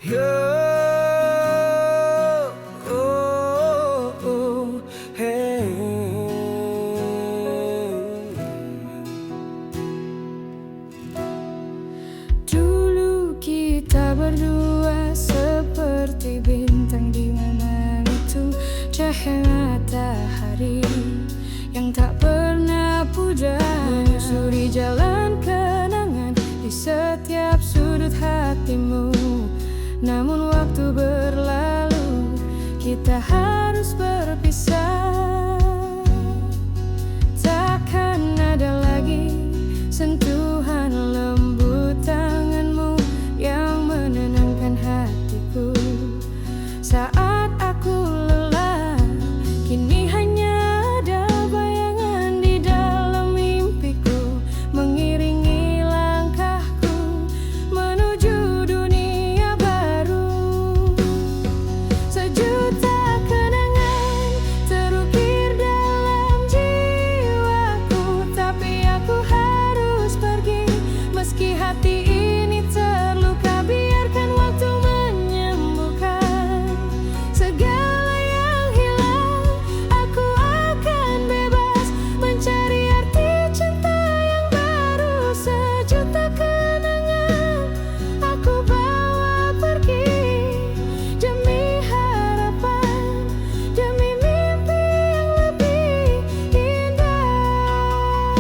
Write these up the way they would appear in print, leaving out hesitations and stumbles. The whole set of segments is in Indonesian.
Yo, oh, oh, hey. Dulu kita berdua seperti bintang di malam itu, cahaya matahari yang tak pernah pudar, menyusuri jalan kenangan di setiap sudut hatimu. Namun waktu berlalu, kita harus berpisah. Takkan ada lagi sentuhan lembut tanganmu yang menenangkan hatiku. Saat aku lelah, kini hanya ada bayangan di dalam mimpiku, mengiringi langkahku menuju dunia baru. Sejuta kenangan terukir dalam jiwaku, tapi aku harus pergi meski hati ini terluka. Biarkan waktu menyembuhkan segala yang hilang. Aku akan bebas mencari arti cinta yang baru. Sejuta kenangan aku bawa pergi demi harapan, demi mimpi yang lebih indah.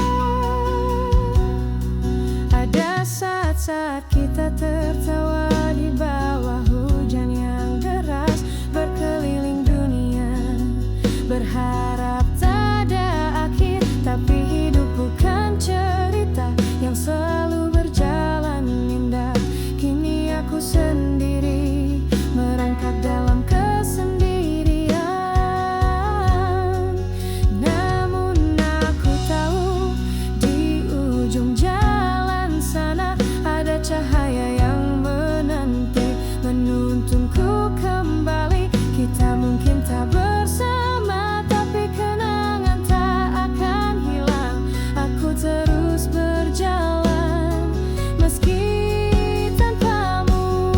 Ada saat-saat kita tertawa di bawah hujan yang deras, berkeliling dunia, berharap tak ada akhir. Tapi hidup bukan cerita yang selalu berjalan indah. Kini aku sendiri merangkak dalam kesendirian. Namun aku tahu di ujung jalan sana ada cahaya yang menanti, menuntunku kembali. Kita mungkin tak bersama, tapi kenangan tak akan hilang. Aku terus berjalan meski tanpamu.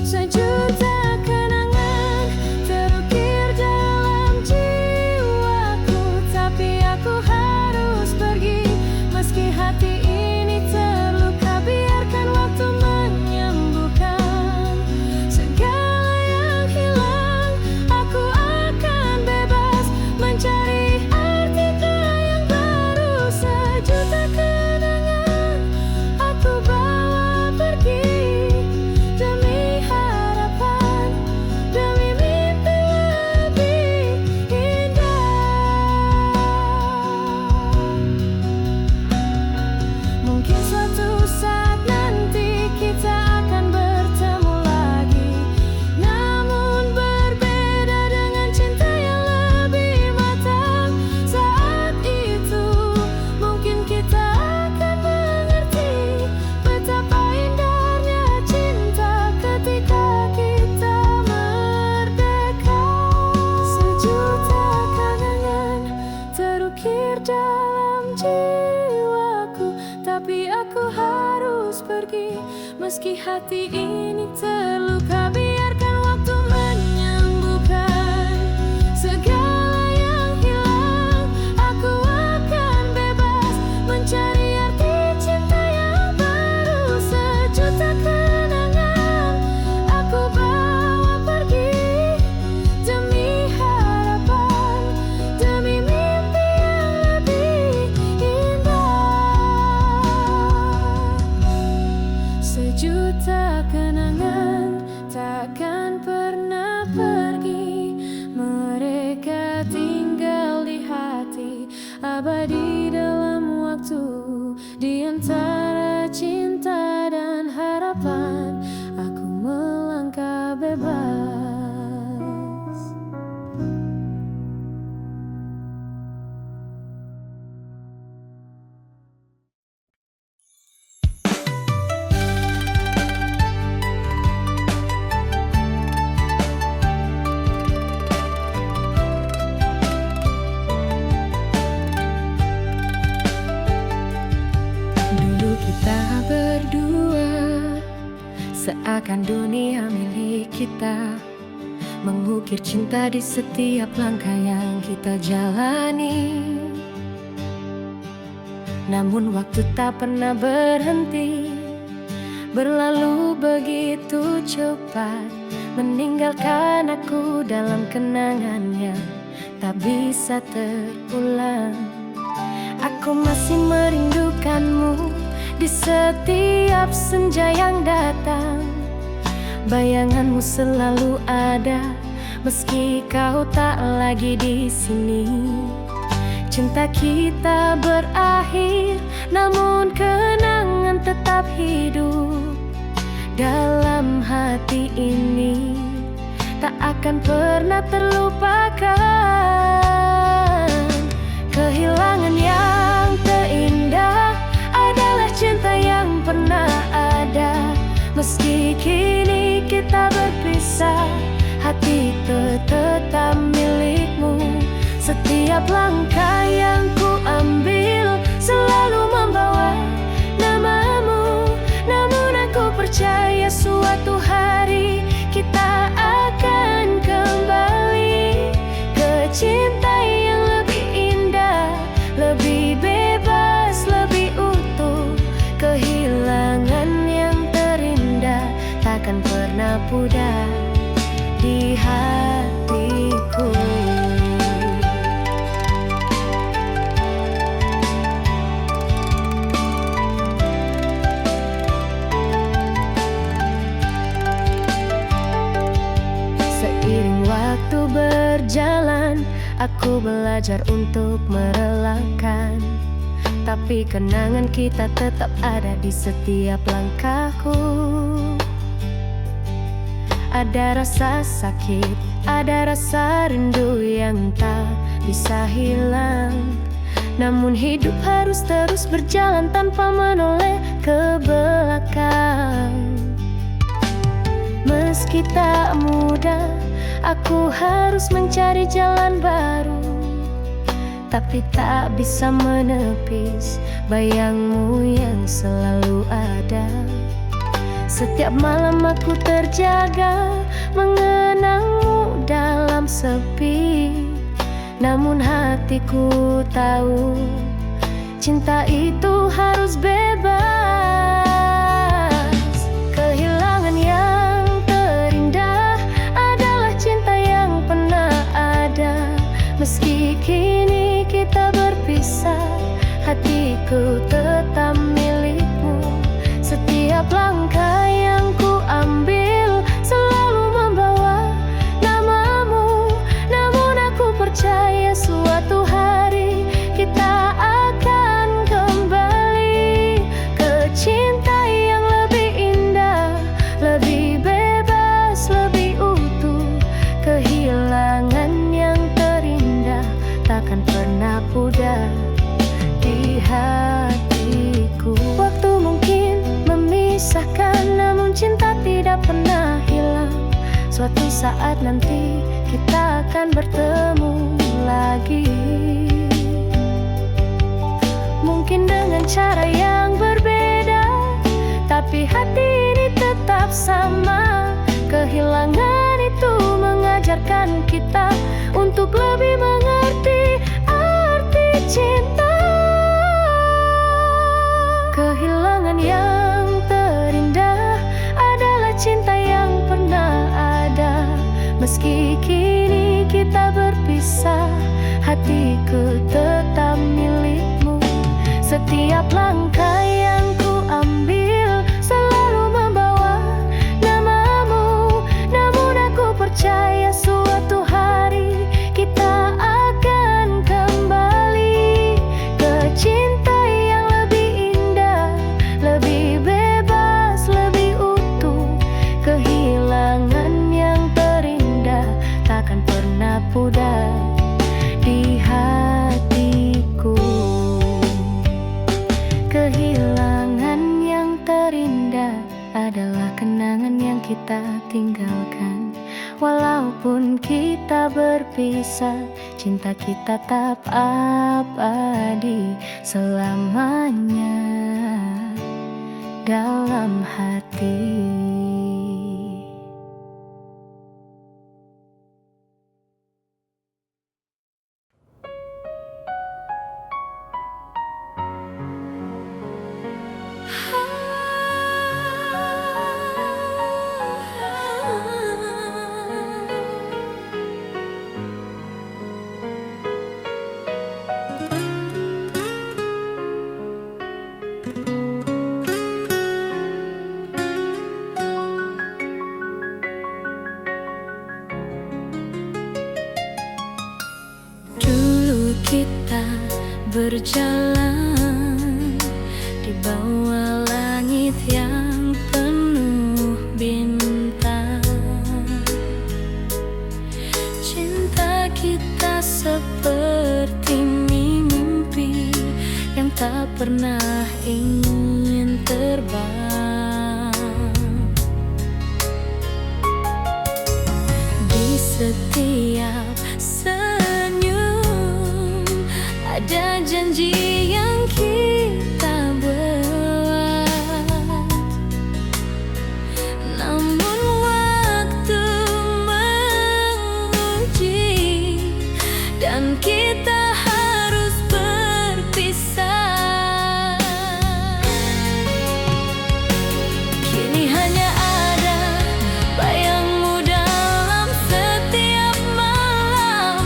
Sejuta kenangan terukir dalam jiwaku, tapi aku harus pergi meski hati ini terluka. Biarkan waktu menyembuhkan segala yang hilang. Aku akan bebas mencari arti yang baru. Sejuta kenangan aku bawa pergi demi harapan, demi mimpi lebih indah. Mungkin suatu saat nanti kita akan bertemu lagi, namun berbeda dengan cinta yang lebih matang. Saat itu mungkin kita akan mengerti betapa indahnya cinta ketika kita merdeka. Sejuta kenangan terukir dalam jiwaku, tapi aku harus pergi meski hati ini terluka. Biarkan waktu menyembuhkan segala yang hilang. Aku akan bebas mencari arti cinta yang baru. Sejuta kenangan aku bawa pergi demi harapan, demi mimpi yang lebih indah. Sejuta kenangan takkan pernah pergi, mereka tinggal di hati, abadi dalam waktu. Di antara cinta dan harapan, aku melangkah bebas. Dulu Seakan dunia milik kita, mengukir cinta di setiap langkah yang kita jalani. Namun waktu tak pernah berhenti, berlalu begitu cepat, meninggalkan aku dalam kenangan yang tak bisa terulang. Aku masih merindukanmu di setiap senja yang datang. Bayanganmu selalu ada, meski kau tak lagi di sini. Cinta kita berakhir, namun kenangan tetap hidup dalam hati ini, tak akan pernah terlupakan. Kehilangan yang terindah adalah cinta yang pernah ada. Meski kini kita berpisah, hatiku tetap milikmu. Setiap langkah yang ku ambil selalu membawa namamu. Namun aku percaya suatu hari kita akan kembali ke cinta yang lebih indah, lebih bebas, lebih utuh. Kehilangan yang terindah takkan pernah pudar di hatiku. Seiring waktu berjalan, aku belajar untuk merelakan, tapi kenangan kita tetap ada di setiap langkahku. Ada rasa sakit, ada rasa rindu yang tak bisa hilang. Namun hidup harus terus berjalan tanpa menoleh ke belakang. Meski tak mudah, aku harus mencari jalan baru, tapi tak bisa menepis bayangmu yang selalu ada. Setiap malam aku terjaga, mengenangmu dalam sepi. Namun hatiku tahu, cinta itu harus bebas. Kehilangan yang terindah adalah cinta yang pernah ada. Meski kini kita berpisah, hatiku tetap milikmu. Setiap langkah yang ku ambil selalu membawa namamu. Namun aku percaya suatu hari kita akan kembali ke cinta yang lebih indah, lebih bebas, lebih utuh. Kehilangan yang terindah takkan pernah pudar di hatiku. Waktu mungkin memisahkan, namun cinta tidak pernah hilang. Suatu saat nanti kita akan bertemu lagi, mungkin dengan cara yang berbeda, tapi hati ini tetap sama. Kehilangan itu mengajarkan kita untuk lebih mengerti arti cinta. Kehilangan yang terindah adalah cinta yang pernah ada. Meski kini kita berpisah, hatiku tetap milikmu. Setiap langkah yang ku ambil selalu membawa namamu. Namun aku percaya suatu hari kita akan kembali ke cinta yang lebih indah, lebih bebas, lebih utuh. Kehilangan yang terindah takkan pernah pudar di hatiku. Kehilangan yang terindah adalah kenangan yang kita tinggalkan. Walaupun kita berpisah, cinta kita tetap abadi selamanya dalam hati. bawah langit yang penuh bintang. Cinta kita seperti mimpi yang tak pernah ingin terbang. Di setiap senyum ada janji yang kita buat, namun waktu menguji dan kita harus berpisah. Kini hanya ada bayangmu dalam setiap malam.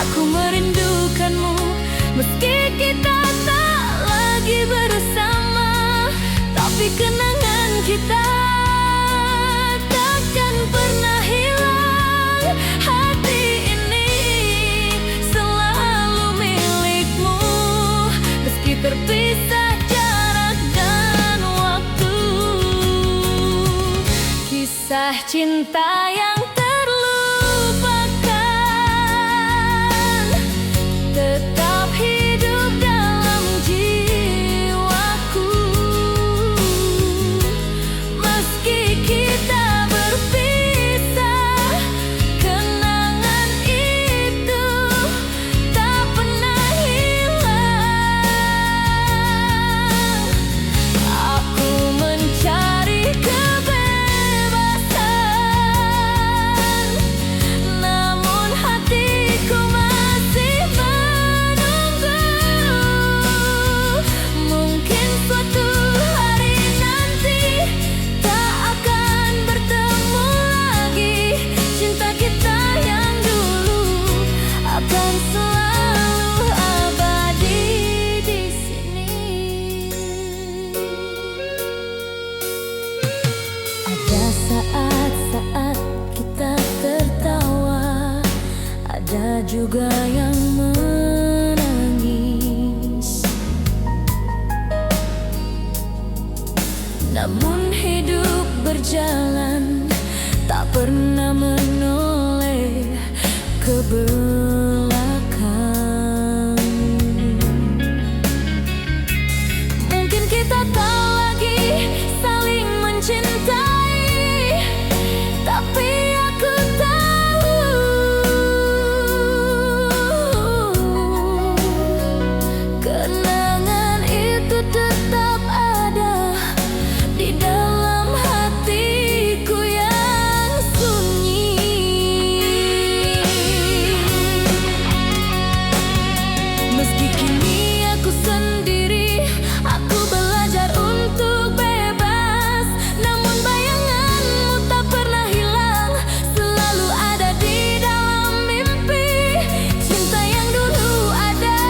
Aku merindukanmu meski kita tak lagi bersama, tapi kenangan kita takkan pernah hilang. Hati ini selalu milikmu, meski terpisah jarak dan waktu. Kisah cinta yang terlupakan tetap hidup dalam jiwaku, meski kita berpisah. Kenangan itu tak pernah hilang. Aku mencari kebebasan, namun hatiku masih menunggu. Mungkin suatu hari nanti tak akan bertemu lagi. Cinta kita yang dulu akan selalu abadi di sini. Ada saat-saat kita tertawa, ada juga yang menangis. Namun hidup berjalan, tak pernah menoleh ke belakang. Mungkin kita tak lagi saling mencintai, tapi aku tahu kenangan itu tetap ada di dalam hatiku yang sunyi. Meski kini aku sendiri, aku belajar untuk bebas. Namun bayanganmu tak pernah hilang, selalu ada di dalam mimpi. Cinta yang dulu ada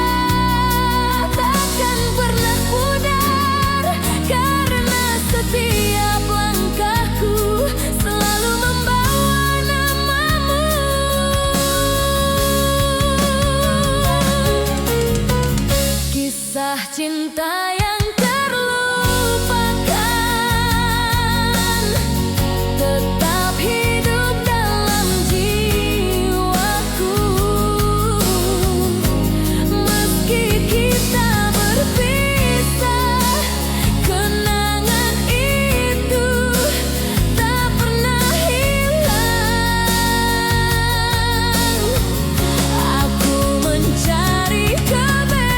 takkan pernah pudar, karena setiap langkahku selalu membawa namamu. Kisah cinta yang terlupakan tetap hidup dalam jiwaku, meski kita berpisah. Kenangan itu tak pernah hilang. Aku mencari kebebasan,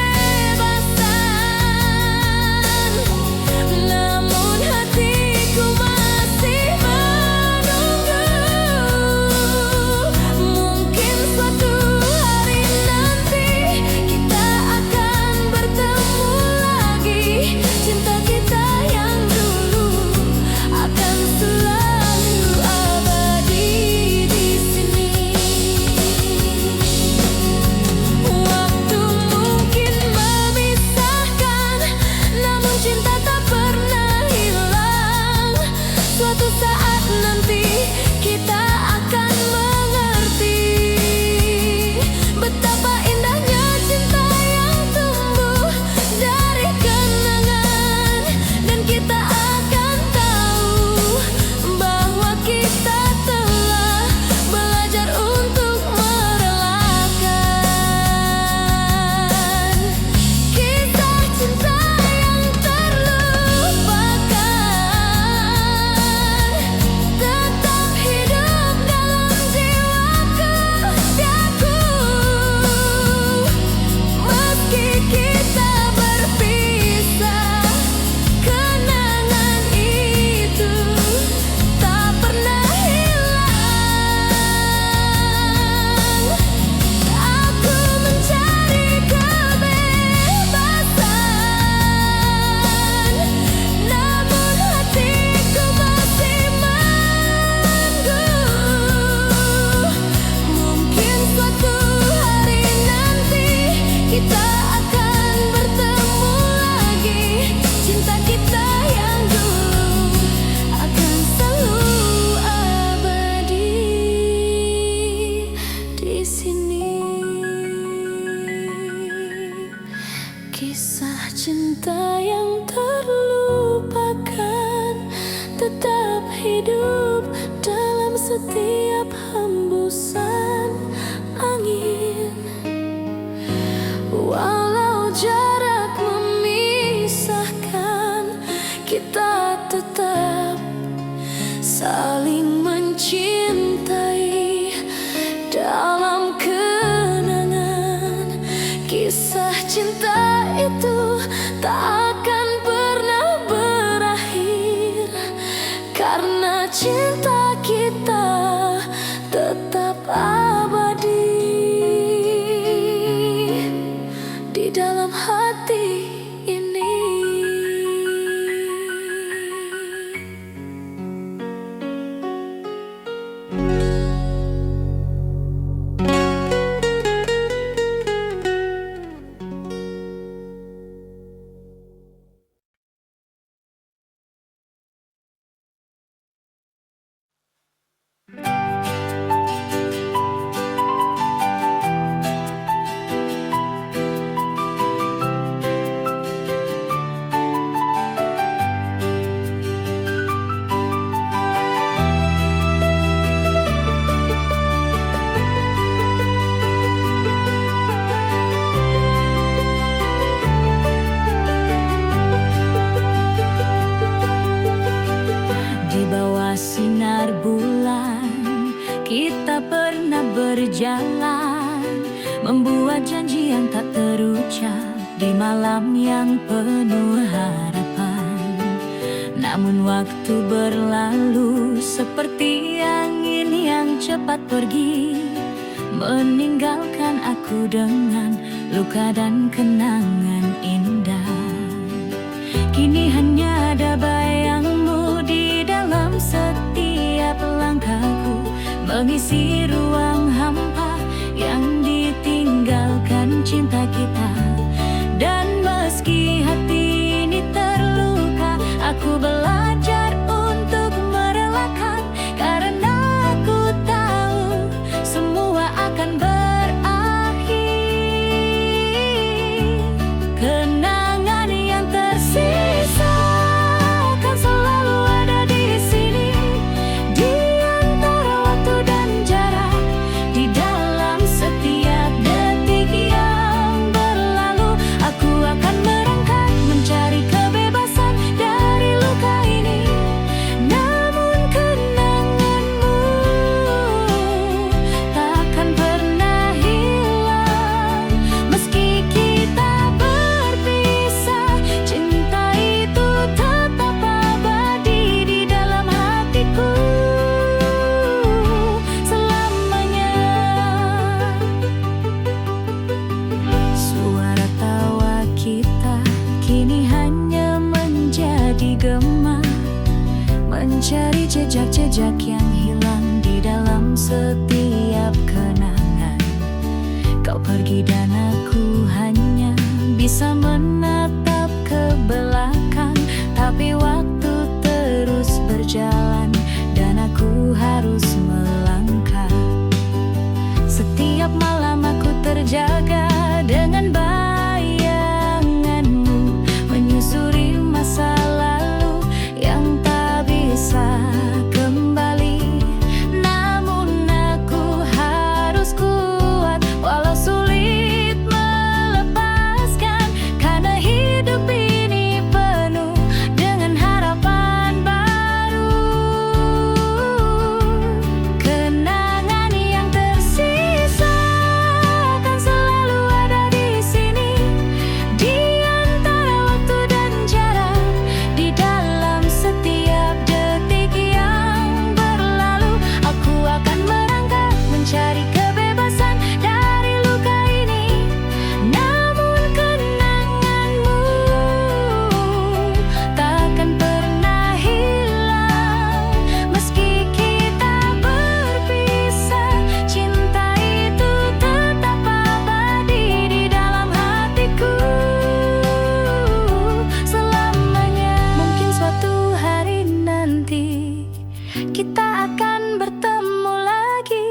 cinta yang terlupakan tetap hidup dalam setiap hembusan angin. Walau jarak memisahkan, kita tetap saling mencintai dalam kenangan. Kisah cinta itu tak akan pernah berakhir, karena cinta kita tetap abadi di dalam hati ini. Sinar bulan, kita pernah berjalan, membuat janji yang tak terucap di malam yang penuh harapan. Namun waktu berlalu seperti angin yang cepat pergi, meninggalkan aku dengan luka dan kenangan indah. Kini hanya ada bayangmu di dalam setiap langkahku, mengisi ruang hampa yang ditinggalkan cinta kita. Dan meski hati ini terluka, aku belajar untuk merelakan, karena aku tahu semua akan berakhir. Kenangan yang tersisa akan selalu ada di sini, di antara waktu dan jarak, di dalam setiap detik yang berlalu. Aku akan merangkak mencari kebebasan dari luka ini. Namun kenanganmu takkan pernah hilang, meski kita berpisah. Cinta itu tetap abadi di dalam hatiku selamanya. Suara tawa kita kini hanya menjadi gema, mencari jejak-jejak yang hilang di dalam setiap kenangan. Kau pergi dan aku hanya bisa menatap ke belakang, tapi waktu terus berjalan dan aku harus melangkah. Setiap malam aku terjaga dengan bayanganmu, menyusuri masa lalu yang tak bisa kembali. Namun aku harus kuat walau sulit melepaskan, karena hidup ini penuh dengan harapan baru. Kenangan yang tersisa akan selalu ada di sini, di antara waktu dan jarak, di dalam setiap detik yang berlalu. Aku akan merangkak mencari kebebasan dari luka ini. Namun kenanganmu takkan pernah hilang, meski kita berpisah. Cinta itu tetap abadi di dalam hatiku selamanya. Mungkin suatu hari nanti kita akan bertemu lagi,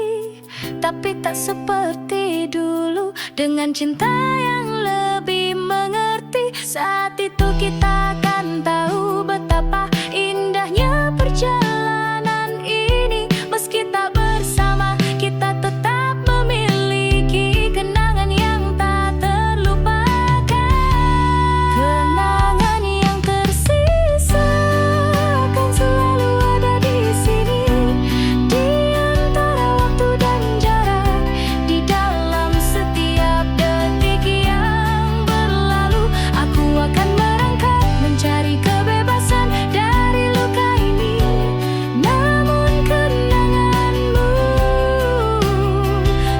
tapi tak seperti dulu, dengan cinta yang lebih mengerti. Saat itu kita akan tahu betapa indahnya perjalanan ini. Meski tak bersama, kita tetap memiliki kenangan yang tak terlupakan. Kenangan yang tersisa akan selalu ada di sini, di antara waktu dan jarak, di dalam setiap detik yang berlalu. Aku akan berangkat mencari kebebasan dari luka ini, namun kenanganmu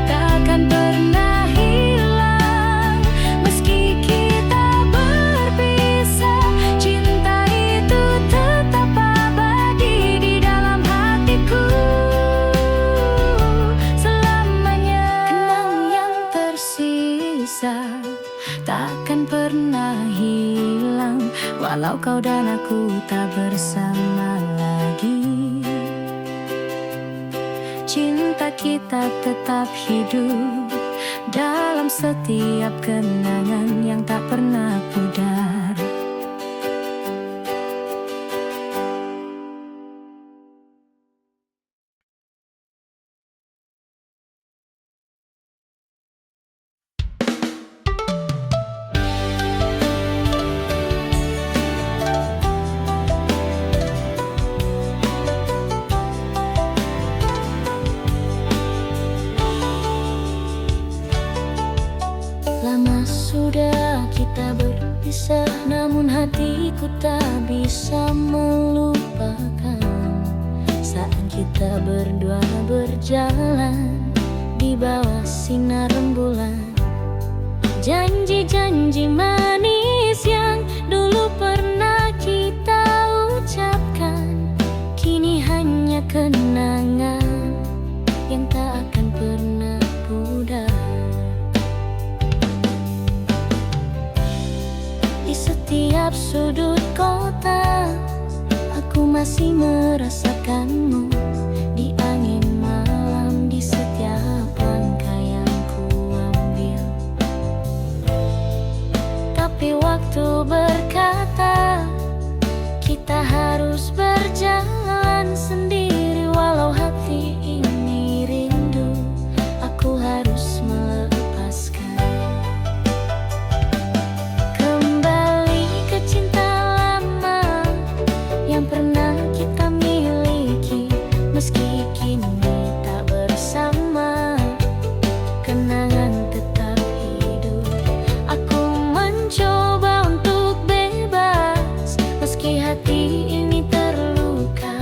takkan pernah hilang. Meski kita berpisah, cinta itu tetap abadi di dalam hatiku selamanya. Kenang yang tersisa takkan pernah hilang, walau kau dan aku tak bersama lagi. Cinta kita tetap hidup dalam setiap kenangan yang tak pernah pudar. Lama sudah kita berpisah, namun hatiku tak bisa melupakan saat kita berdua berjalan di bawah sinar rembulan. Janji-janji manis yang dulu pernah kita ucapkan, kini hanya kenangan yang tak akan pernah pudar. Di setiap sudut kota, aku masih merasakanmu. Di angin malam, di setiap langkah yang ku ambil. Tapi waktu berkata, kita harus berjalan sendiri. Walau hati ini rindu, aku harus melepaskan. Kembali ke cinta lama yang pernah kita miliki. Meski kini tak bersama, kenangan tetap hidup. Aku mencoba untuk bebas, meski hati ini terluka.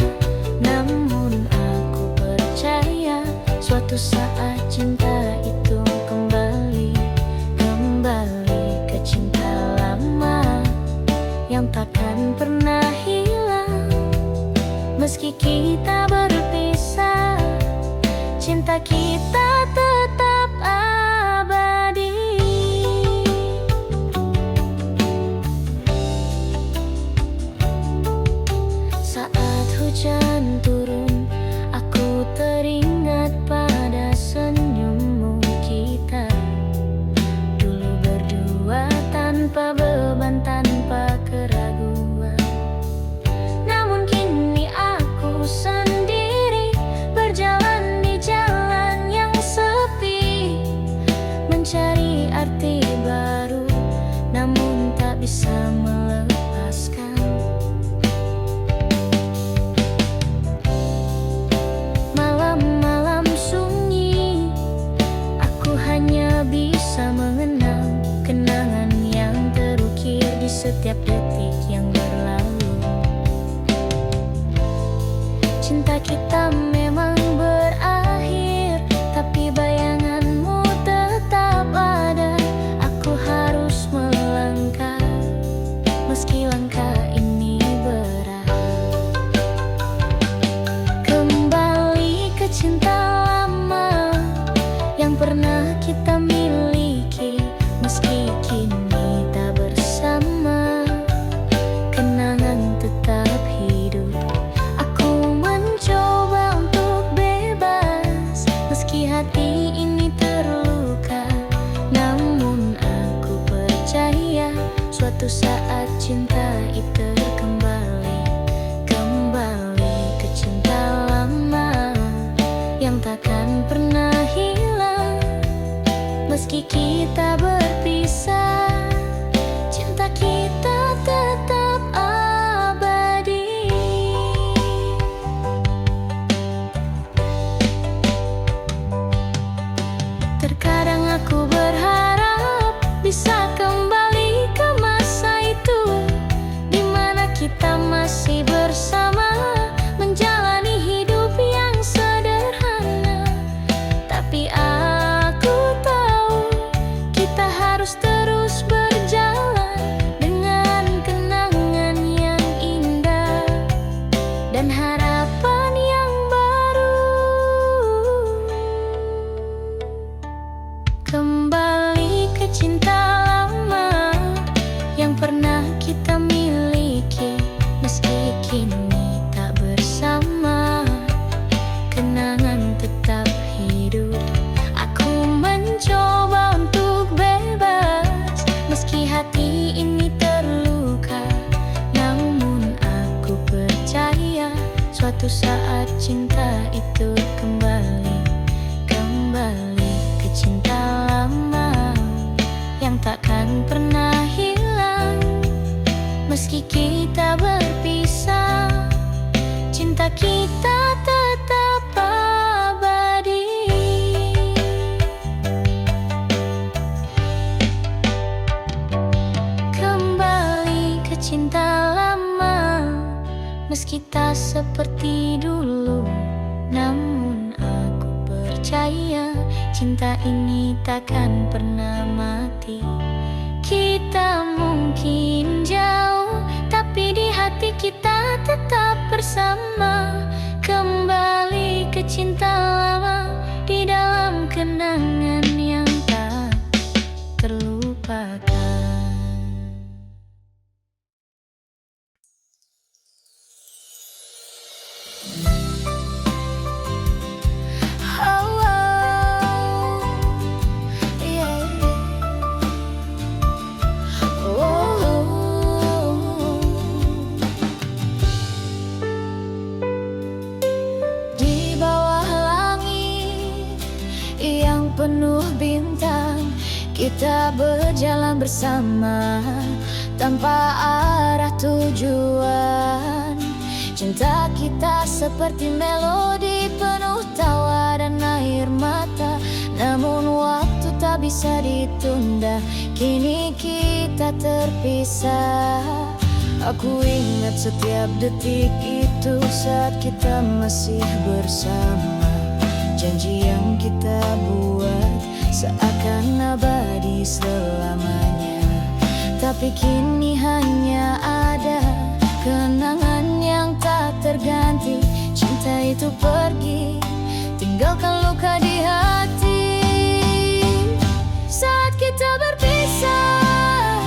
Namun aku percaya suatu saat cinta itu kembali ke cinta lama yang takkan pernah hilang. Meski kita berpisah, cinta kita tetap abadi. Saat hujan turun, aku teringat pada senyummu. Kita dulu berdua tanpa beban, tanpa keraguan. Namun kini aku sendiri, berjalan di jalan yang sepi, mencari arti baru, namun tak bisa melepaskan. Malam-malam sunyi, aku hanya bisa mengenang kenangan yang terukir di setiap detik yang berlalu. Cinta kita memang berakhir, tapi bayanganmu tetap ada. Aku harus melangkah, meski langkah ini berat. Kembali ke cinta lama yang pernah kita miliki. Meski kini tak bersama, kenangan tetap hidup. Aku mencoba untuk bebas, meski hati ini terluka. Namun aku percaya suatu saat cinta suatu saat cinta itu kembali ke cinta lama yang takkan pernah hilang. Meski kita berpisah, cinta kita tetap abadi. Kembali ke cinta lama, meski tak seperti dulu, namun aku percaya cinta ini takkan pernah mati. Kita mungkin jauh, tapi di hati kita tetap bersama. Kembali ke cinta lama di dalam kenangan yang tak terlupakan. Penuh bintang, kita berjalan bersama tanpa arah tujuan. Cinta kita seperti melodi penuh tawa dan air mata, namun waktu tak bisa ditunda, kini kita terpisah. Aku ingat setiap detik itu saat kita masih bersama. Janji yang kita buat seakan abadi selamanya, tapi kini hanya ada kenangan yang tak terganti. Cinta itu pergi, tinggalkan luka di hati. Saat kita berpisah,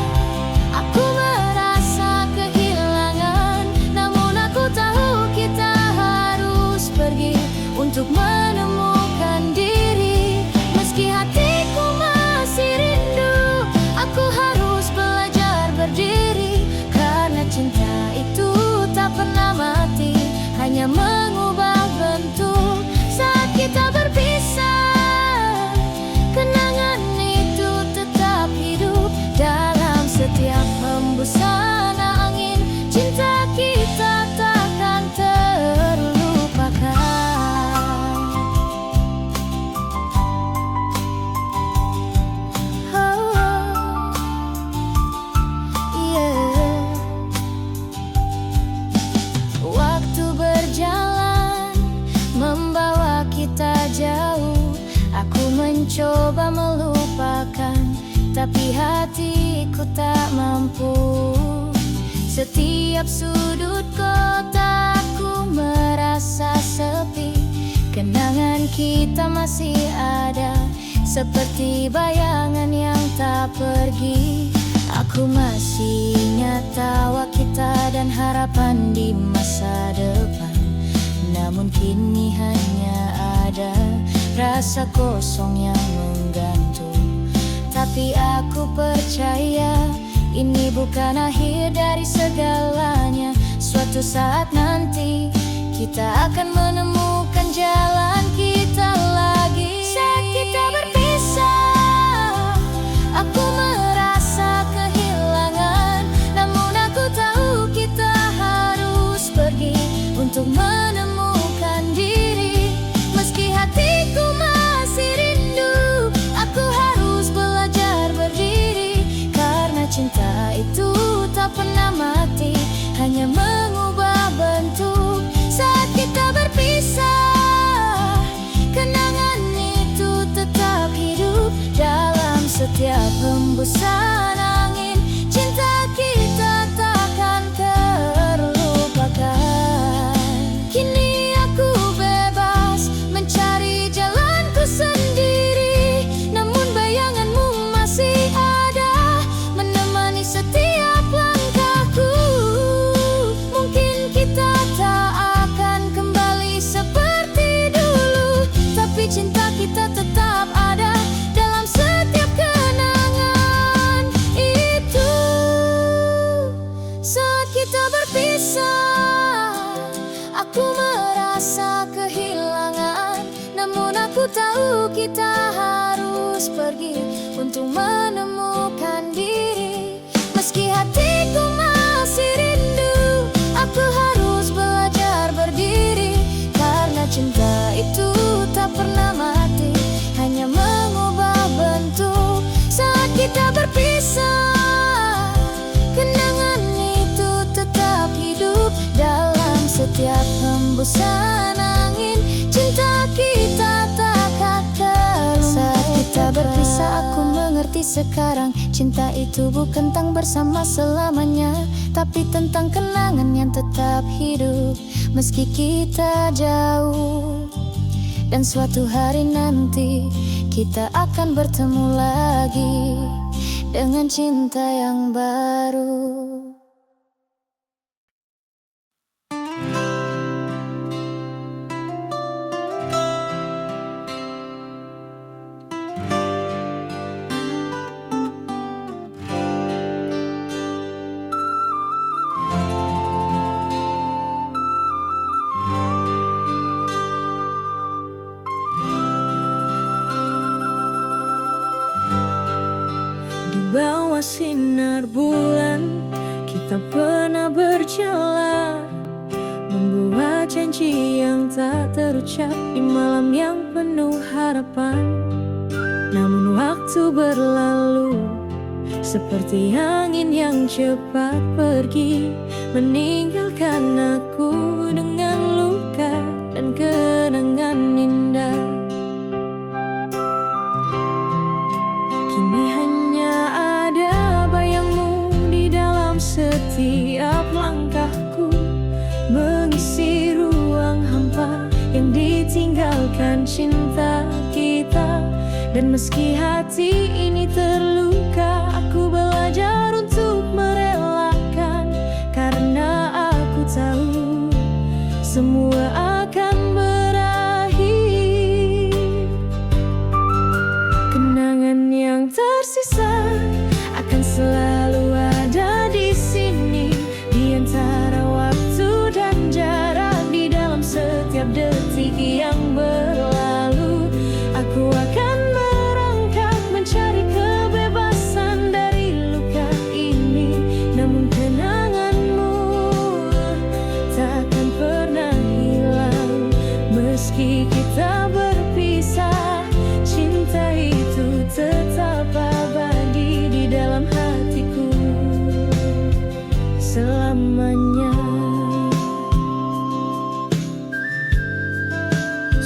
aku merasa kehilangan, namun aku tahu kita harus pergi untuk menemukan diri. Meski hatiku masih rindu, aku harus belajar berdiri, karena cinta itu tak pernah mati, hanya mengubah bentuk. Saat kita berpisah, kenangan itu tetap hidup dalam setiap hembusan angin. Cinta kita takkan terlupakan. Jauh, aku mencoba melupakan, tapi hatiku tak mampu. Setiap sudut kotaku merasa sepi, kenangan kita masih ada, seperti bayangan yang tak pergi. Aku masih ingat tawa kita dan harapan di masa depan, namun kini hanya ada rasa kosong yang menggantung. Tapi aku percaya ini bukan akhir dari segalanya. Suatu saat nanti kita akan menemukan jalan kita lagi. Saat kita berpisah, aku merasa kehilangan, namun aku tahu kita harus pergi untuk menemukan diri. Meski hatiku masih rindu, aku harus belajar berdiri, karena cinta itu tak pernah mati, hanya mengubah bentuk. Saat kita berpisah, kenangan itu tetap hidup dalam setiap hembusan angin. Cinta kita takkan terlupakan. Kini aku bebas mencari jalanku sendiri, namun bayanganmu masih ada menemani setiap langkahku. Mungkin kita tak akan kembali seperti dulu, tapi cinta kita tetap ada dalam setiap kenangan itu. Saat kita berpisah, aku tahu kita harus pergi untuk menemukan diri. Meski hatiku masih rindu, aku harus belajar berdiri. Karena cinta itu tak pernah mati, hanya mengubah bentuk saat kita berpisah. Kenangan itu tetap hidup dalam setiap hembusan angin. Cinta kita tak akan saat kita berpisah. Aku mengerti sekarang, cinta itu bukan tentang bersama selamanya, tapi tentang kenangan yang tetap hidup meski kita jauh. Dan suatu hari nanti kita akan bertemu lagi dengan cinta yang baru. Bawah sinar bulan, kita pernah berjalan, membuat janji yang tak terucap di malam yang penuh harapan. Namun waktu berlalu seperti angin yang cepat pergi, meninggalkan aku dengan luka dan kenangan indah. Setiap langkahku mengisi ruang hampa yang ditinggalkan cinta kita. Dan meski hati ini terluka, aku belajar untuk merelakan. Karena aku tahu semua akan berakhir. Kenangan yang tersisa akan selalu ada di sini, di antara waktu dan jarak. Di dalam setiap detik yang berlalu, aku akan merangkak mencari kebebasan dari luka ini. Namun kenanganmu takkan pernah hilang. Meski kita berpisah, cinta itu tetap abadi di dalam hatiku selamanya.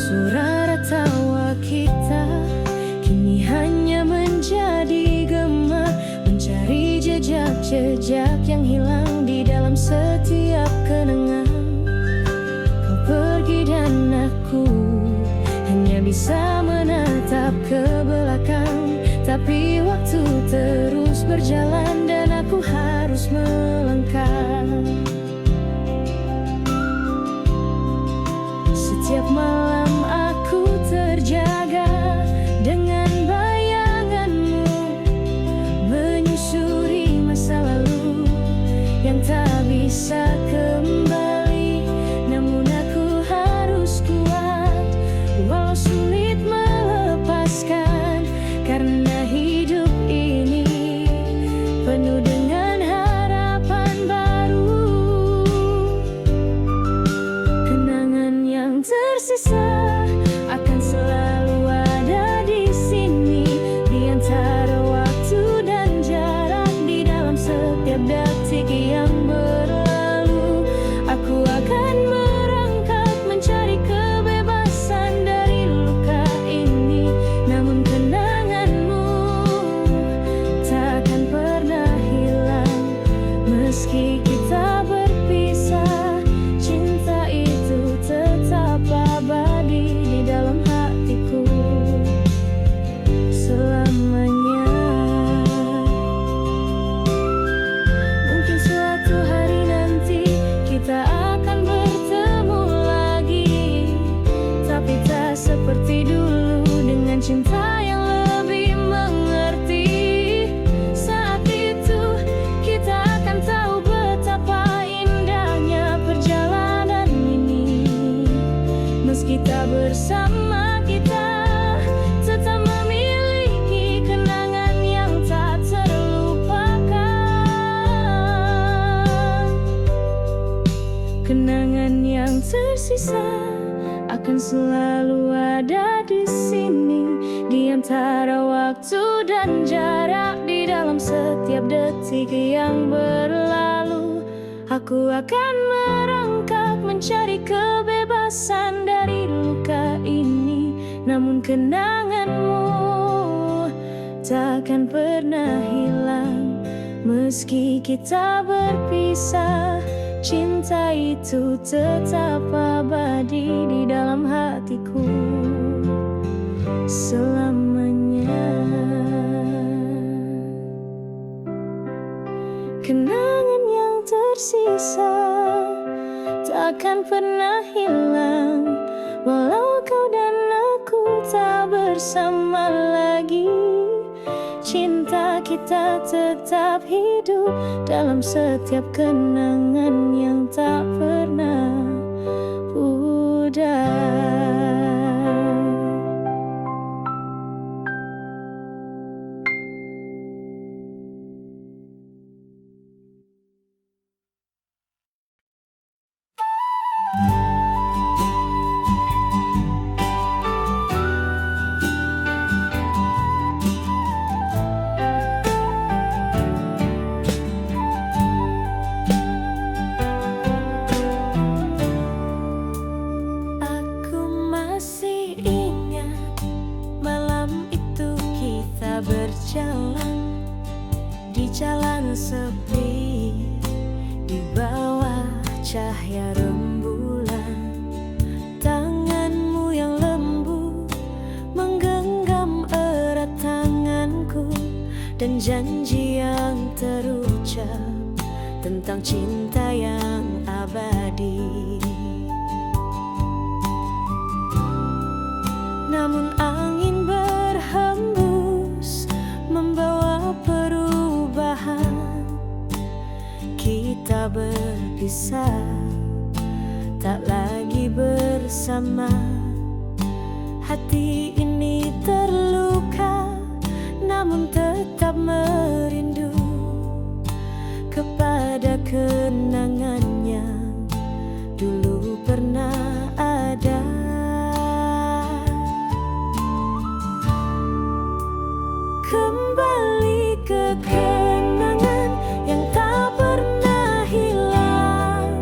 Suara tawa kita kini hanya menjadi gema, mencari jejak-jejak yang hilang di dalam setiap kenangan. Kau pergi dan aku hanya bisa menatap ke belakang. Tapi waktu terus berjalan dan aku harus melangkah. Setiap malam aku terjaga dengan bayanganmu, menyusuri masa lalu yang tak bisa kembali. Namun aku harus kuat walau sulit melepaskan. Karena hidup ini penuh dengan harapan baru. Kenangan yang tersisa akan selalu ada di sini, di antara waktu dan jarak. Di dalam setiap detik yang berlalu, tersisa akan selalu ada di sini, di antara waktu dan jarak, di dalam setiap detik yang berlalu. Aku akan merangkak mencari kebebasan dari luka ini, namun kenanganmu takkan pernah hilang. Meski kita berpisah, cinta itu tetap abadi di dalam hatiku selamanya. Kenangan yang tersisa takkan pernah hilang, walau kau dan aku tak bersama lagi. Cinta kita tetap hidup dalam setiap kenangan yang tak pernah pudar. Berjalan di jalan sepi, di bawah cahaya rembulan. Tanganmu yang lembut menggenggam erat tanganku, dan janji yang terucap tentang cinta yang abadi. Namun angin berhembus membawa perubahan. Kita berpisah, tak lagi bersama. Hati ini terluka, namun tetap merindu kepada kenangan yang dulu pernah ada. Kembali ke kenangan yang tak pernah hilang.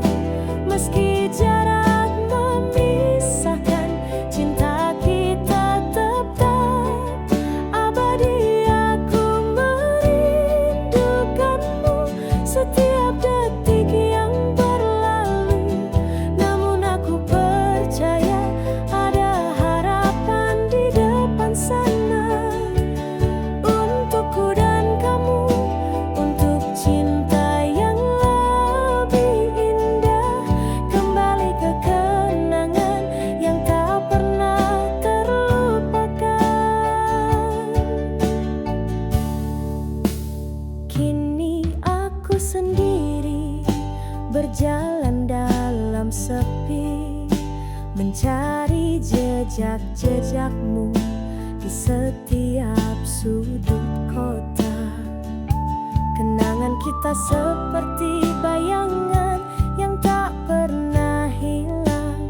Meski jarak memisahkan, cinta kita tetap abadi. Aku merindukanmu setiap detik yang berlalu, namun aku percaya ada harapan di depan sana. Berjalan dalam sepi, mencari jejak-jejakmu di setiap sudut kota. Kenangan kita seperti bayangan yang tak pernah hilang,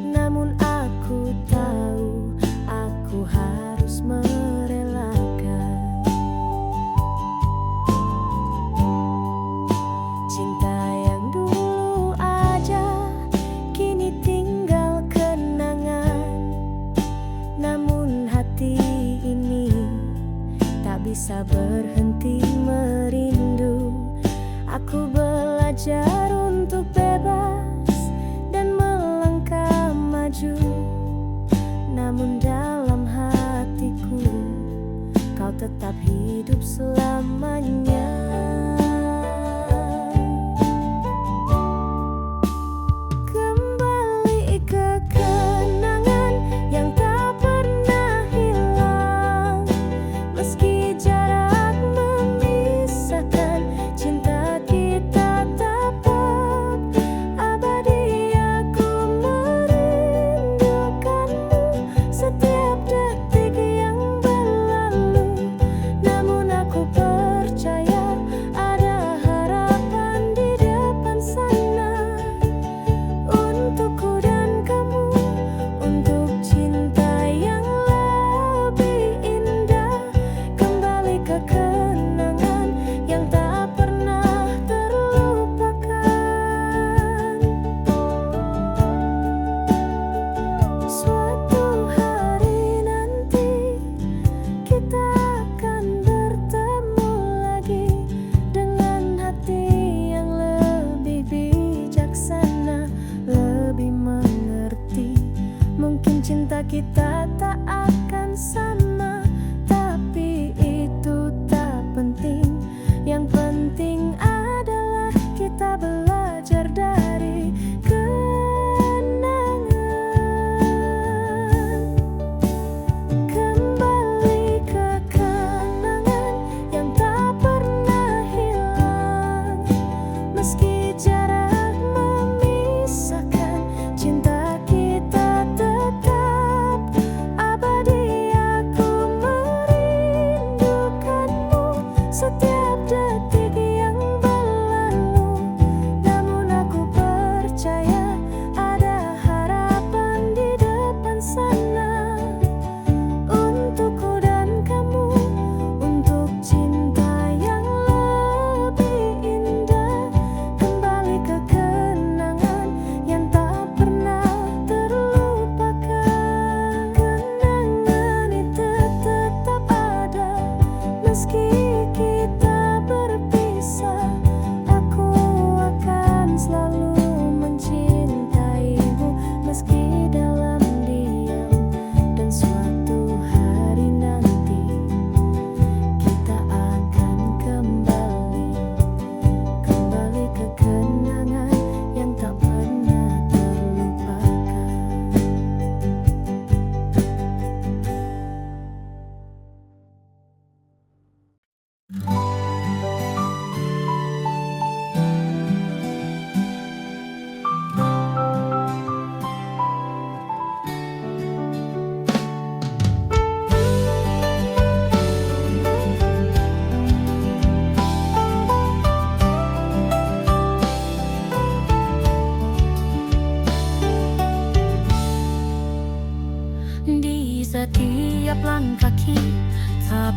namun aku tahu aku harus merelakan. Cinta yang dulu ada kini tinggal kenangan, namun hati ini tak bisa berhenti merindu. Aku belajar untuk bebas dan melangkah maju, namun dalam hatiku kau tetap hidup selamanya. Setiap detik yang berlalu, namun aku percaya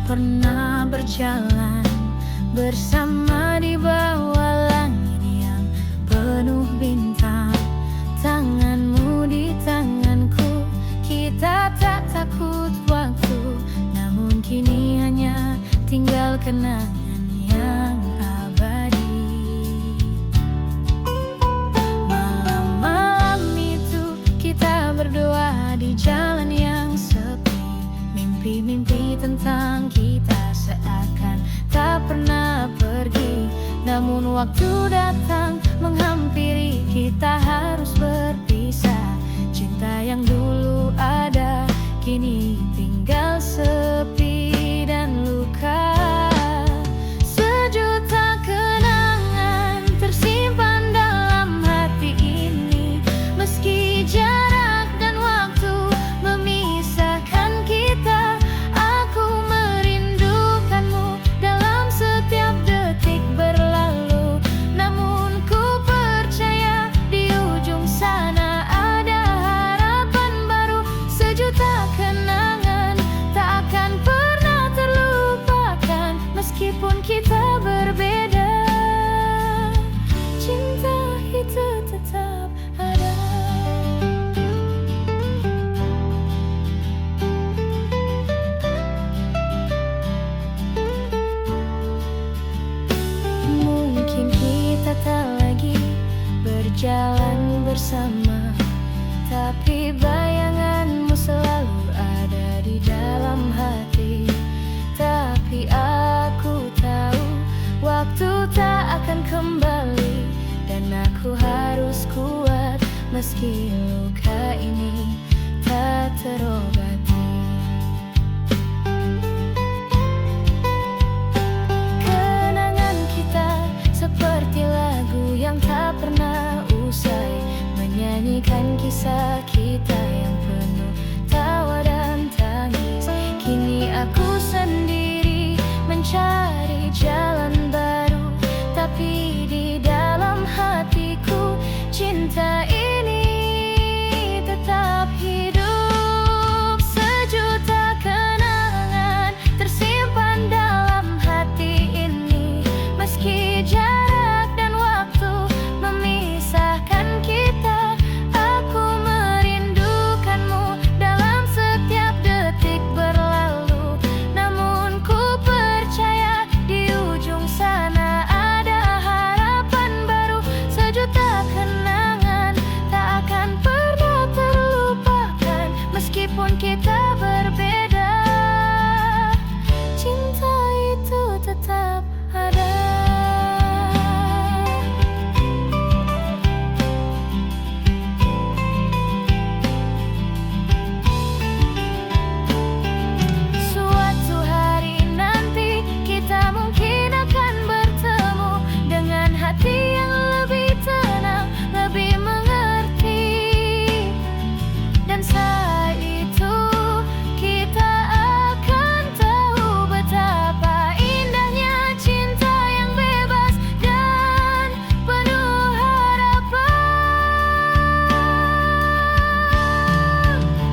pernah berjalan bersama di bawah langit yang penuh bintang. Tanganmu di tanganku, kita tak takut waktu, namun kini hanya tinggal kenangan yang abadi. Malam-malam itu kita berdoa di jalan yang sepi. Mimpi-mimpi tentang kita seakan tak pernah pergi. Namun waktu datang menghampiri, kita harus berpisah. Cinta yang dulu ada kini tinggal sepi dan luka. Sejuta kenangan tersimpan dalam hati ini, meski jarak dan waktu memisahkan kita. Aku merindukanmu dalam setiap detik berlalu, namun ku percaya di ujung sana ada harapan baru. Sejuta kenangan tak akan pernah terlupakan, meskipun kita berbeda. Cinta itu tetap ada. Mungkin kita tak lagi berjalan bersama, tapi bayanganmu selalu ada di dalam hati. Tapi aku tahu waktu tak akan kembali, dan aku harus kuat meski luka ini tak terobati. Kenangan kita seperti lagu yang tak pernah usai, menyanyikan kisah kita yang penuh tawa dan tangis. Kini aku sendiri mencari jalan baru, tapi di dalam hatiku cinta ini tetap hidup. Sejuta kenangan tersimpan dalam hati ini, meski jarak dan waktu memisahkan kita. Aku merindukanmu dalam setiap detik berlalu, namun ku percaya di ujung sana ada harapan baru. Sejuta kenangan tak akan pernah terlupakan, meskipun kita berbeda. Cinta itu tetap ada. Suatu hari nanti kita mungkin akan bertemu dengan hati yang lebih tenang, lebih mengerti. Dan saat itu kita akan tahu betapa indahnya cinta yang bebas dan penuh harapan.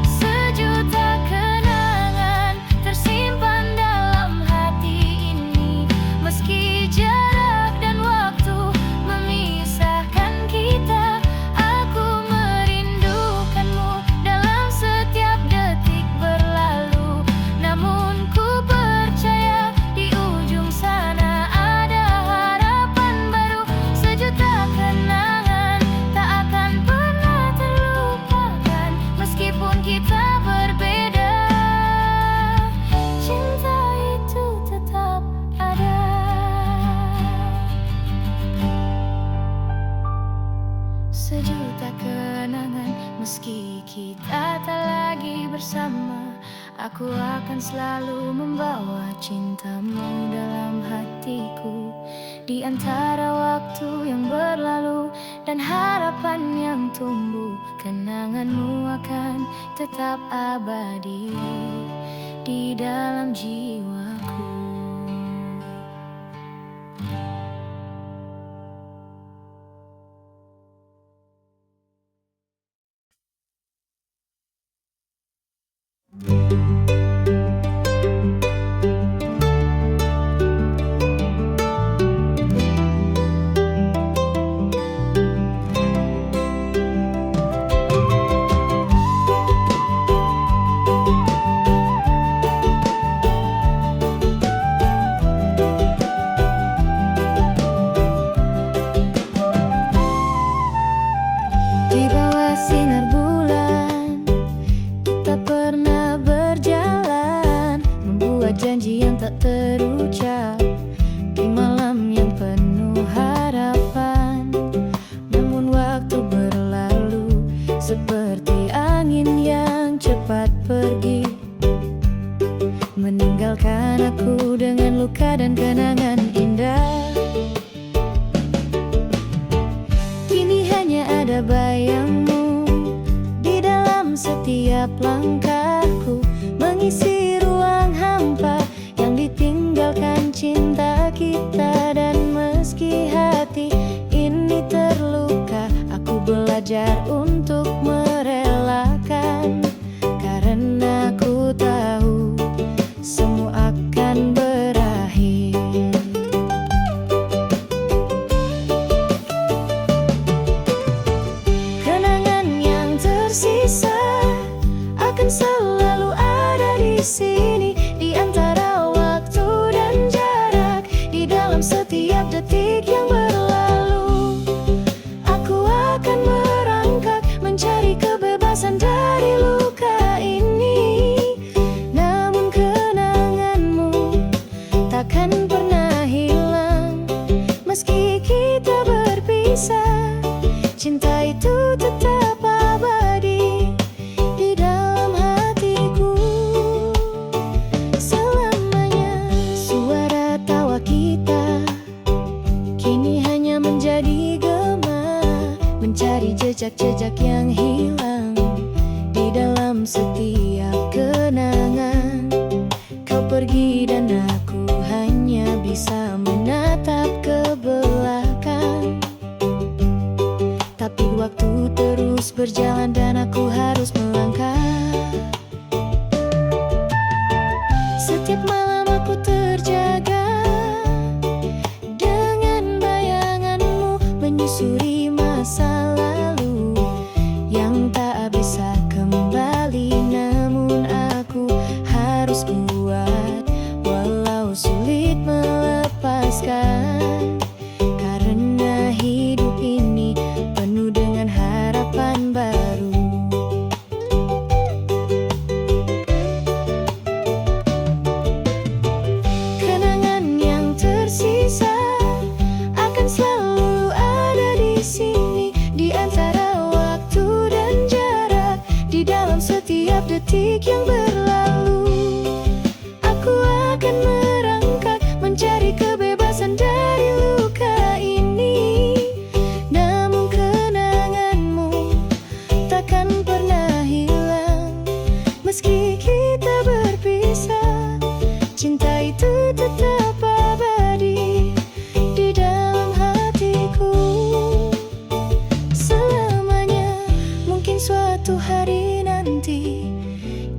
Sejuta kenangan tersimpan dalam hati ini, meski jarak dan waktu memisahkan kita. Aku merindukanmu dalam setiap detik berlalu, namun ku percaya di ujung sana ada harapan baru. Sejuta kenangan tak akan pernah terlupakan, meskipun kita berbeda. Cinta itu tetap ada. Sejuta kenangan, meski kita tak lagi bersama, aku akan selalu membawa cintamu dalam hatiku. Di antara waktu yang berlalu dan harapan yang tumbuh, kenanganmu akan tetap abadi di dalam jiwaku. setiap langkahku, mengisi ruang hampa yang ditinggalkan cinta kita. Dan meski hati ini terluka, aku belajar untuk merelakan, karena aku tahu semua akan berakhir. Kenangan yang tersisa akan selalu ada di sini, di antara waktu dan jarak, di dalam setiap detik yang berlalu. Aku akan merangkak mencari kebebasan dari luka ini. Namun kenanganmu takkan pernah hilang, meski kita berpisah. Cinta itu tetap abadi di dalam hatiku selamanya. Suara tawa kita kini hanya menjadi gema, mencari jejak-jejak yang hilang di dalam setiap kenangan. Kau pergi dan aku hanya bisa menatap ke belakang, tapi waktu terus berjalan dan aku harus melangkah. Setiap malam aku terjaga dengan bayanganmu, menyusuri masa lalu yang tak bisa kembali. Namun aku harus kuat walau sulit melepaskan, karena hidup ini penuh dengan harapan baru. Kenangan yang tersisa akan selalu ada di sini, di antara waktu dan jarak, di dalam setiap detik yang berlalu. Aku akan merangkak mencari kebebasan dari luka ini. Namun kenanganmu takkan pernah hilang, meski kita berpisah. Cinta itu tetap abadi di dalam hatiku selamanya. Mungkin suatu hari nanti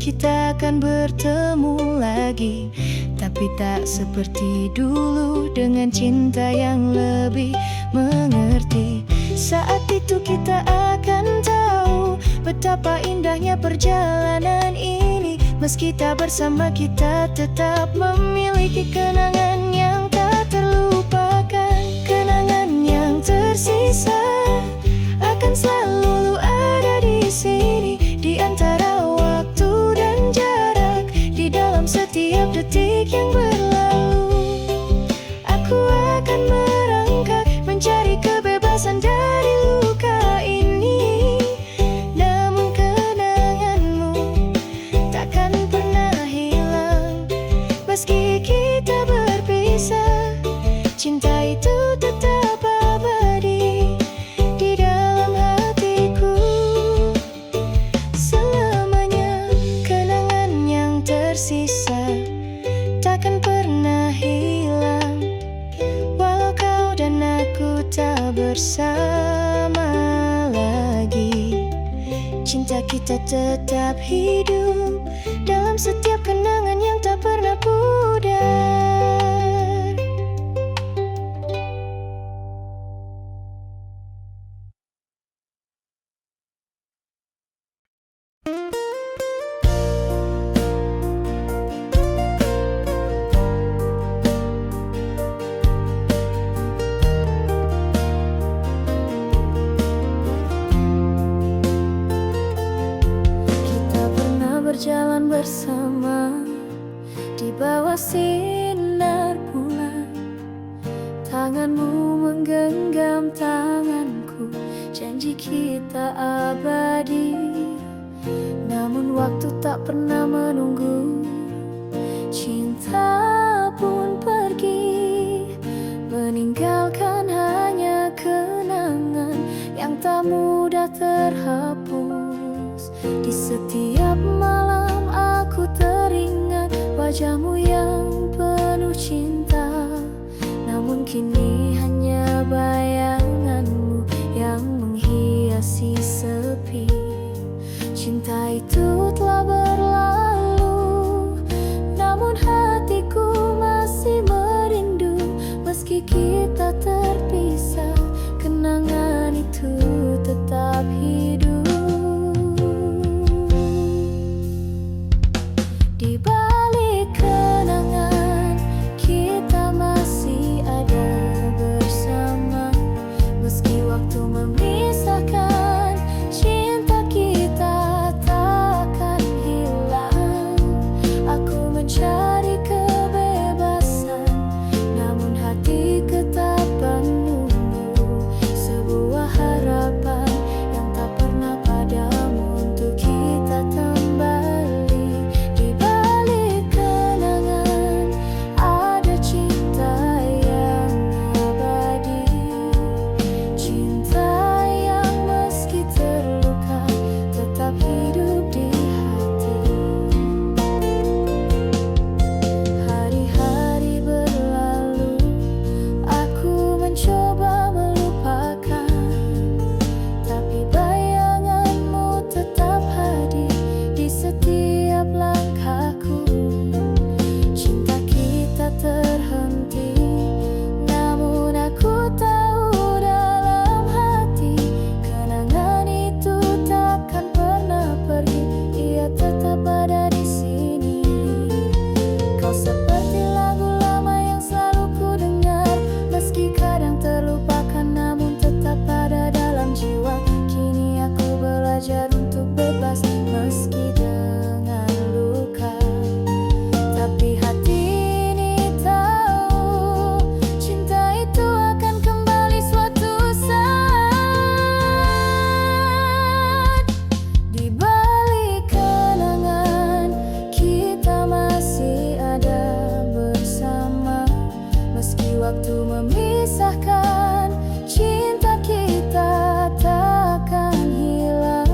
kita akan bertemu lagi, tapi tak seperti dulu, dengan cinta yang lebih mengerti. Saat itu kita akan tahu betapa indahnya perjalanan ini. Meski tak bersama, kita tetap memiliki kenangan yang tak terlupakan. Kenangan yang tersisa akan selalu ada di sini, di antara waktu dan jarak, di dalam setiap detik yang berlalu. Aku akan merangkak mencari kebebasan dari luka ini. Namun kenanganmu takkan pernah hilang, meski kita berpisah. Cinta itu tetap abadi di dalam hatiku selamanya. Kenangan yang tersisa takkan pernah hilang, walau kau dan aku tak bersama lagi. Cinta kita tetap hidup dalam setiap kenangan yang tak pernah pudar. Kita pernah berjalan bersama di bawah sinar bulan. Tanganmu menggenggam tanganku, janji kita abadi. Namun waktu tak pernah menunggu, cinta pun pergi, meninggalkan hanya kenangan yang tak mudah terhapus. Di setiap malam aku teringat wajahmu yang penuh cinta. Namun kini hanya bayanganmu yang menghiasi sepi. Cinta itu telah berlalu, namun hatiku masih merindu. Meski kita terpisah, kenangan itu tetap hidup. Di balik kenangan, kita masih ada bersama. Meski waktu memisahkan, cinta kita takkan hilang. Aku mencari kebebasan, namun hati tetap menunggu. Sebuah harapan yang tak pernah padamu untuk kita kembali. Di balik kenangan, ada cinta yang abadi. Cinta yang meski terluka tetap hidup di hati. Hari-hari berlalu, aku mencoba melupakan, tapi bayanganmu tetap hadir di setiap langkahku. Cinta kita terhenti, namun aku tahu dalam hati kenangan itu takkan pernah pergi. Ia tetap ada di sini. Kau seperti lagu lama yang selalu ku dengar, meski kadang terlupakan namun tetap ada dalam jiwa. Kini aku belajar untuk bebas meski dengan luka. Tapi hati ini tahu, cinta itu akan kembali suatu saat. Di balik kenangan, kita masih ada bersama. Meski waktu memisahkan, cinta kita takkan hilang.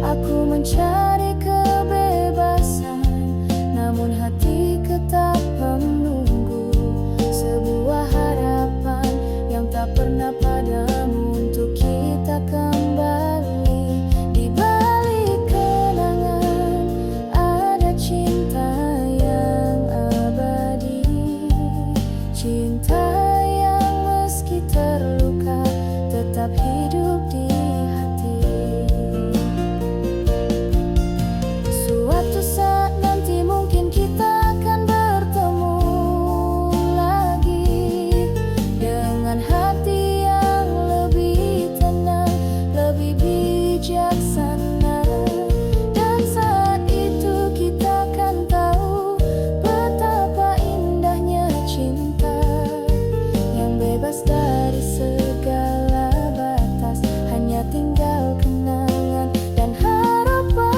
Aku mencari kebebasan, namun hati tetap menunggu. Sebuah harapan yang tak pernah padamu untuk kita kembali. Di balik kenangan, ada cinta yang abadi. Cinta yang meski terluka tetap hidup di hati. Suatu saat nanti mungkin kita akan bertemu lagi, dengan hati yang lebih tenang, lebih bijaksana. Dan saat itu kita akan tahu betapa indahnya cinta yang bebas dari segala batas. Hanya tinggal kenangan dan harapan.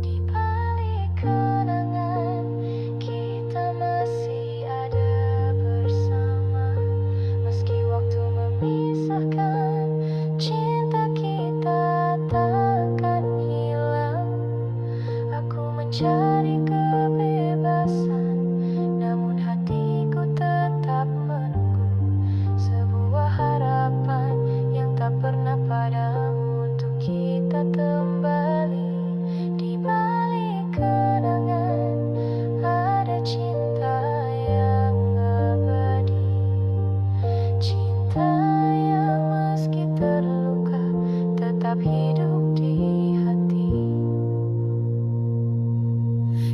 Di balik kenangan, kita masih ada bersama. Meski waktu memisahkan, cinta kita takkan hilang. Aku mencari kebebasan, namun hatiku tetap menunggu. Sebuah harapan yang tak pernah padamu untuk kita kembali. Di balik kenangan, ada cinta yang abadi. Cinta yang meski terluka tetap hidup di hati.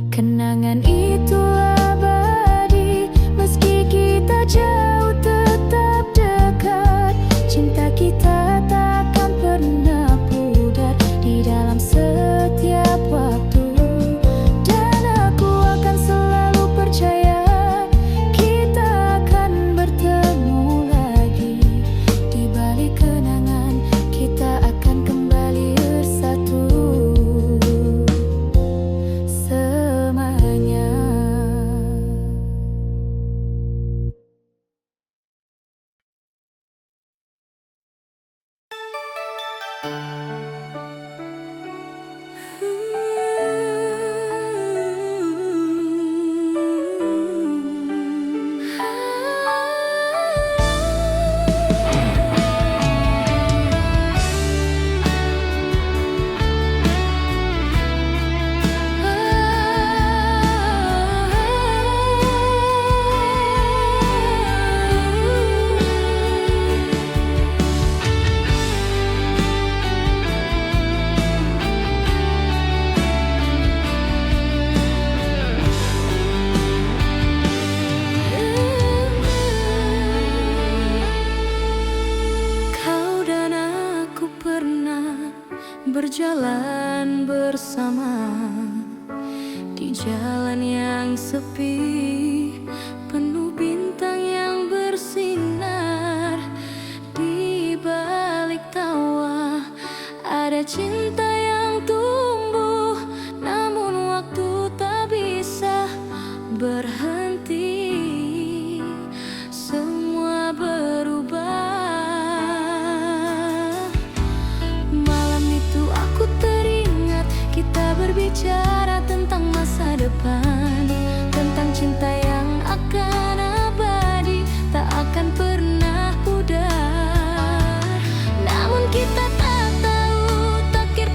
Kenangan itu abadi, meski kita jauh tetap dekat. Cinta kita takkan pernah pudar di dalam setiap waktu. Dan aku akan selalu percaya kita akan bertemu lagi. Di balik kenangan, kita akan kembali bersatu selamanya. Kau dan aku pernah berjalan bersama di jalan yang sepi, penuh bintang yang bersinar. Di balik tawa ada cinta yang tumbuh, namun waktu tak bisa berhenti. Semua berubah. Malam itu aku teringat kita berbicara tentang masa depan, tentang cinta yang akan abadi, tak akan pernah pudar. Namun kita tak tahu takdir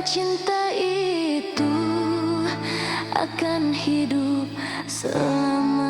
cinta itu akan hidup selama